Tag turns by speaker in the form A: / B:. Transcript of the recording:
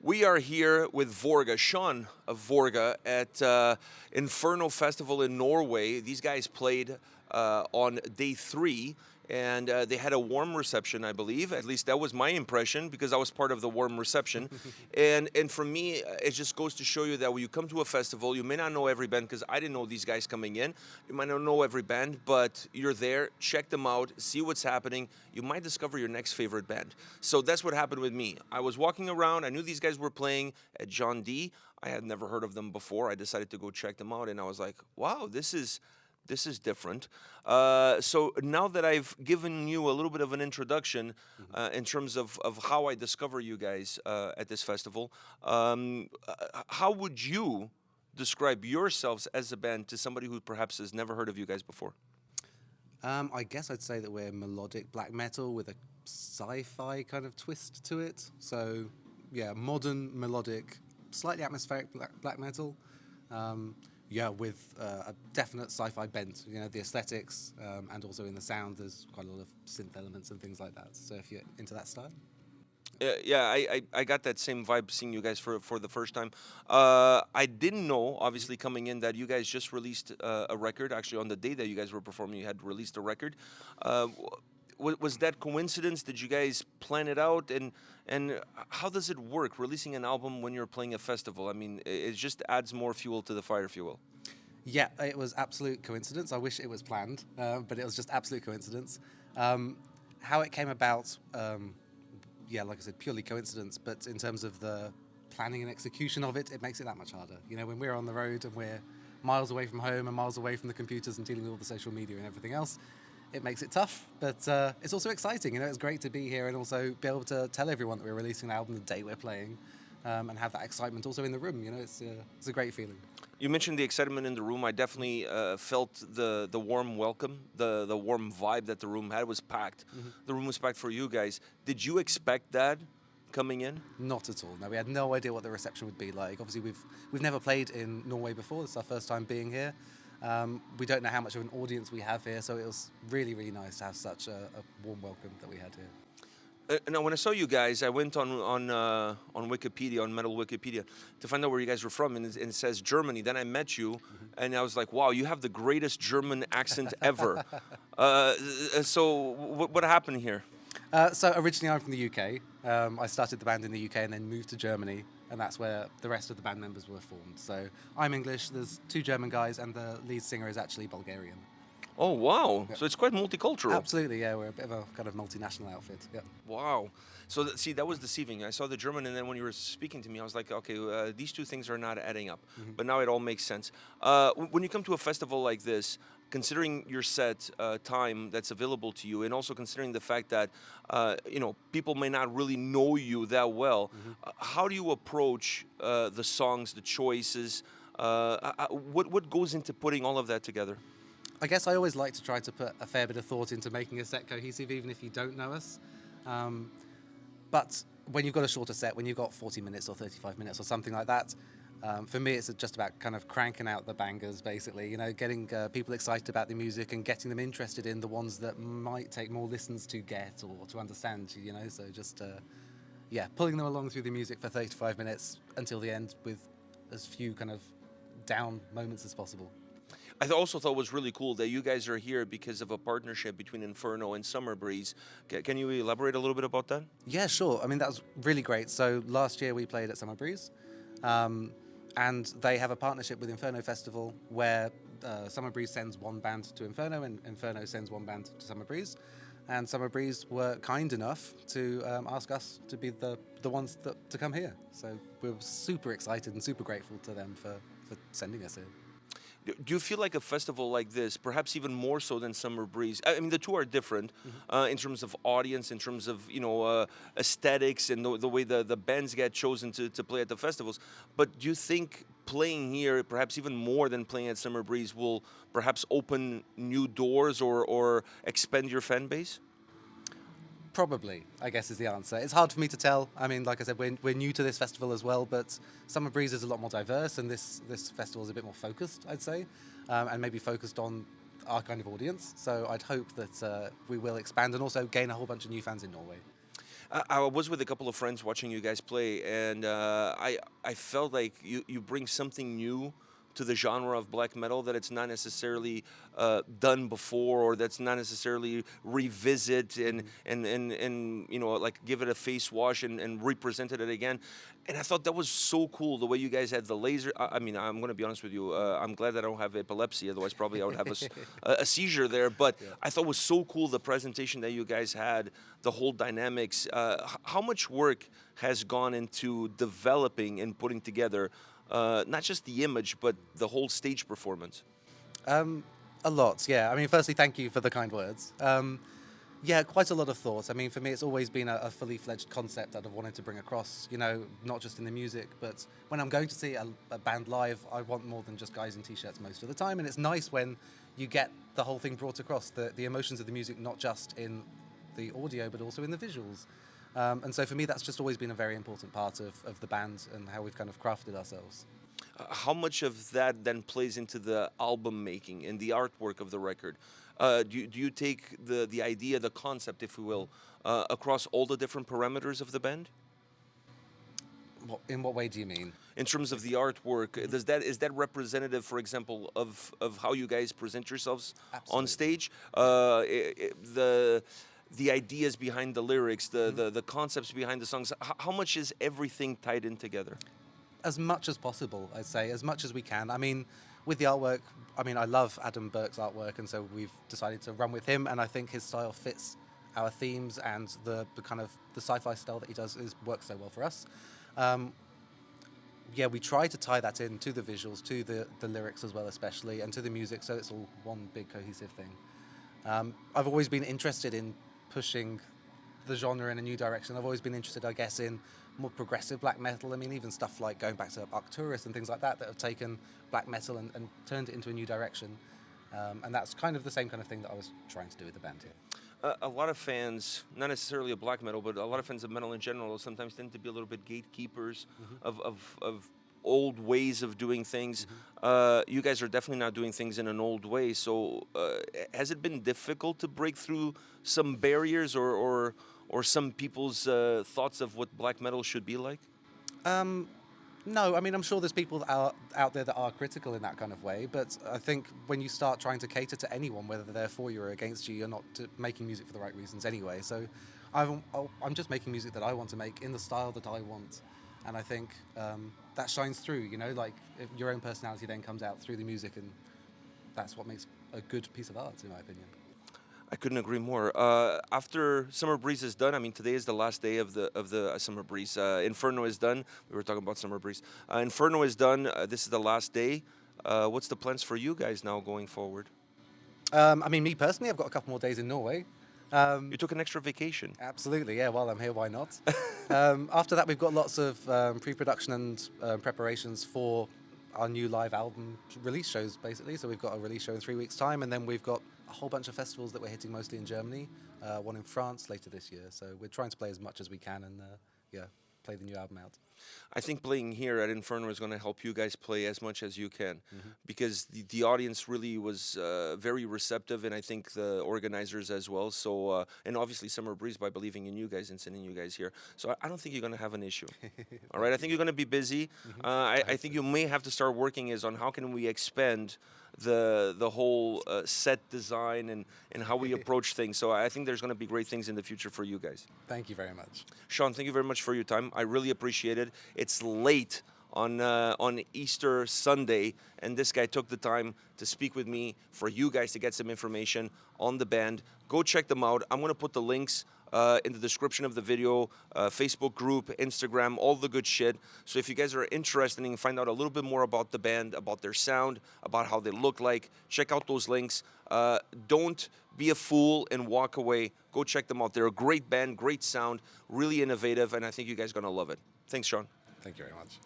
A: We are here with Vorga, Sean of Vorga, at Inferno Festival in Norway. These guys played on day 3, and they had a warm reception, I believe. At least that was my impression, because I was part of the warm reception. and for me, it just goes to show you that when you come to a festival, you may not know every band, because I didn't know these guys coming in. You might not know every band, but you're there, check them out, see what's happening. You might discover your next favorite band. So that's what happened with me. I was walking around, I knew these guys were playing at John D. I had never heard of them before. I decided to go check them out, and I was like, wow, this is different. So now that I've given you a little bit of an introduction in terms of how I discover you guys at this festival, how would you describe yourselves as a band to somebody who perhaps has never heard of you guys before?
B: I guess I'd say that we're melodic black metal with a sci-fi kind of twist to it. So, yeah, modern, melodic, slightly atmospheric black metal. Yeah, with a definite sci-fi bent. You know, the aesthetics and also in the sound, there's quite a lot of synth elements and things like that. So if you're into that style.
A: Yeah, I got that same vibe seeing you guys for the first time. I didn't know, obviously, coming in that you guys just released a record. Actually, on the day that you guys were performing, you had released a record. Was that coincidence? Did you guys plan it out? And how does it work, releasing an album when you're playing a festival? I mean, it just adds more fuel to the fire, if you will.
B: Yeah, it was absolute coincidence. I wish it was planned, but it was just absolute coincidence. How it came about, yeah, like I said, purely coincidence, but in terms of the planning and execution of it, it makes it that much harder. You know, when we're on the road and we're miles away from home and miles away from the computers and dealing with all the social media and everything else, it makes it tough, but it's also exciting. You know, it's great to be here and also be able to tell everyone that we're releasing an album the day we're playing, and have that excitement also in the room. You know, it's a great feeling.
A: You mentioned the excitement in the room. I definitely felt the warm welcome, the warm vibe that the room had. It was packed. Mm-hmm. The room was packed for you guys. Did you expect that coming in?
B: Not at all. No, we had no idea what the reception would be like. Obviously, we've never played in Norway before. This is our first time being here. We don't know how much of an audience we have here, so it was really, really nice to have such a warm welcome that we had here.
A: Now, when I saw you guys, I went on Wikipedia, on Metal Wikipedia, to find out where you guys were from, and it says Germany. Then I met you, and I was like, wow, you have the greatest German accent ever. So what happened here?
B: So originally I'm from the UK. I started the band in the UK and then moved to Germany, and that's where the rest of the band members were formed. So I'm English, there's 2 German guys, and the lead singer is actually Bulgarian.
A: Oh, wow.
B: Yeah.
A: So it's quite multicultural.
B: Absolutely, yeah. We're a bit of a kind of multinational outfit. Yeah.
A: Wow. So, see, that was deceiving. I saw the German, and then when you were speaking to me, I was like, okay, these 2 things are not adding up. Mm-hmm. But now it all makes sense. When you come to a festival like this, considering your set time that's available to you, and also considering the fact that you know, people may not really know you that well, how do you approach the songs, the choices? What goes into putting all of that together?
B: I guess I always like to try to put a fair bit of thought into making a set cohesive, even if you don't know us. But when you've got a shorter set, when you've got 40 minutes or 35 minutes or something like that, for me, it's just about kind of cranking out the bangers, basically. You know, getting people excited about the music and getting them interested in the ones that might take more listens to get or to understand. You know, so just yeah, pulling them along through the music for 35 minutes until the end with as few kind of down moments as possible.
A: I also thought it was really cool that you guys are here because of a partnership between Inferno and Summer Breeze. Can you elaborate a little bit about that?
B: Yeah, sure. I mean, that was really great. So last year we played at Summer Breeze, and they have a partnership with Inferno Festival where Summer Breeze sends 1 band to Inferno and Inferno sends 1 band to Summer Breeze. And Summer Breeze were kind enough to ask us to be the ones to come here. So we're super excited and super grateful to them for sending us here.
A: Do you feel like a festival like this, perhaps even more so than Summer Breeze? I mean, the 2 are different in terms of audience, in terms of, you know, aesthetics and the way the bands get chosen to play at the festivals. But do you think playing here, perhaps even more than playing at Summer Breeze, will perhaps open new doors or expand your fan base?
B: Probably, I guess, is the answer. It's hard for me to tell. I mean, like I said, we're new to this festival as well, but Summer Breeze is a lot more diverse, and this festival is a bit more focused, I'd say, and maybe focused on our kind of audience. So I'd hope that we will expand and also gain a whole bunch of new fans in Norway.
A: I was with a couple of friends watching you guys play, and I felt like you bring something new to the genre of black metal that it's not necessarily done before, or that's not necessarily revisit and you know, like give it a face wash and represented it again. And I thought that was so cool, the way you guys had the laser. I mean, I'm going to be honest with you. I'm glad that I don't have epilepsy. Otherwise, probably I would have a seizure there. But
B: Yeah.
A: I thought it was so cool, the presentation that you guys had, the whole dynamics. How much work has gone into developing and putting together not just the image, but the whole stage performance?
B: A lot, yeah. I mean, firstly, thank you for the kind words. Yeah, quite a lot of thought. I mean, for me, it's always been a fully fledged concept that I've wanted to bring across, you know, not just in the music, but when I'm going to see a band live, I want more than just guys in t-shirts most of the time. And it's nice when you get the whole thing brought across, the emotions of the music, not just in the audio, but also in the visuals. And so for me, that's just always been a very important part of the band and how we've kind of crafted ourselves.
A: How much of that then plays into the album making and the artwork of the record? Do you take the idea, the concept, if we will, across all the different parameters of the band?
B: In what way do you mean?
A: In terms of the artwork, is that representative, for example, of how you guys present yourselves on
B: Absolutely.
A: stage? The ideas behind the lyrics, the concepts behind the songs. How much is everything tied in together?
B: As much as possible, I'd say, as much as we can. I mean, with the artwork, I mean, I love Adam Burke's artwork, and so we've decided to run with him, and I think his style fits our themes, and the kind of the sci-fi style that he does works so well for us. Yeah, we try to tie that in to the visuals, to the lyrics as well, especially, and to the music, so it's all one big cohesive thing. I've always been interested in pushing the genre in a new direction. I've always been interested, I guess, in more progressive black metal. I mean, even stuff like going back to Arcturus and things like that have taken black metal and turned it into a new direction. And that's kind of the same kind of thing that I was trying to do with the band here.
A: A lot of fans, not necessarily of black metal, but a lot of fans of metal in general, sometimes tend to be a little bit gatekeepers of old ways of doing things. You guys are definitely not doing things in an old way. So has it been difficult to break through some barriers or some people's thoughts of what black metal should be like?
B: No, I mean, I'm sure there's people that are out there that are critical in that kind of way, but I think when you start trying to cater to anyone, whether they're for you or against you, you're not making music for the right reasons anyway. So I'm just making music that I want to make in the style that I want. And I think that shines through, you know, like if your own personality then comes out through the music, and that's what makes a good piece of art, in my opinion.
A: I couldn't agree more. After Summer Breeze is done, I mean, today is the last day of the Summer Breeze. Inferno is done. We were talking about Summer Breeze. Inferno is done. This is the last day. What's the plans for you guys now going forward?
B: I mean, me personally, I've got a couple more days in Norway.
A: You took an extra vacation.
B: Absolutely, yeah. While I'm here, why not? After that, we've got lots of pre-production and preparations for our new live album release shows, basically. So we've got a release show in 3 weeks' time, and then we've got a whole bunch of festivals that we're hitting mostly in Germany, one in France later this year. So we're trying to play as much as we can and, play the new album out.
A: I think playing here at Inferno is going to help you guys play as much as you can, because the audience really was very receptive, and I think the organizers as well. So, and obviously Summer Breeze by believing in you guys and sending you guys here. So I don't think you're going to have an issue. All right, I think you're going to be busy. I think you may have to start working is on how can we expand the whole set design and how we approach things. So I think there's going to be great things in the future for you guys.
B: Thank you very much.
A: Sean, thank you very much for your time. I really appreciate it. It's late on Easter Sunday, and this guy took the time to speak with me for you guys to get some information on the band. Go check them out. I'm going to put the links in the description of the video, Facebook group, Instagram, all the good shit. So if you guys are interested and find out a little bit more about the band, about their sound, about how they look like, check out those links. Don't be a fool and walk away. Go check them out. They're a great band, great sound, really innovative, and I think you guys are going to love it. Thanks, Sean.
B: Thank you very much.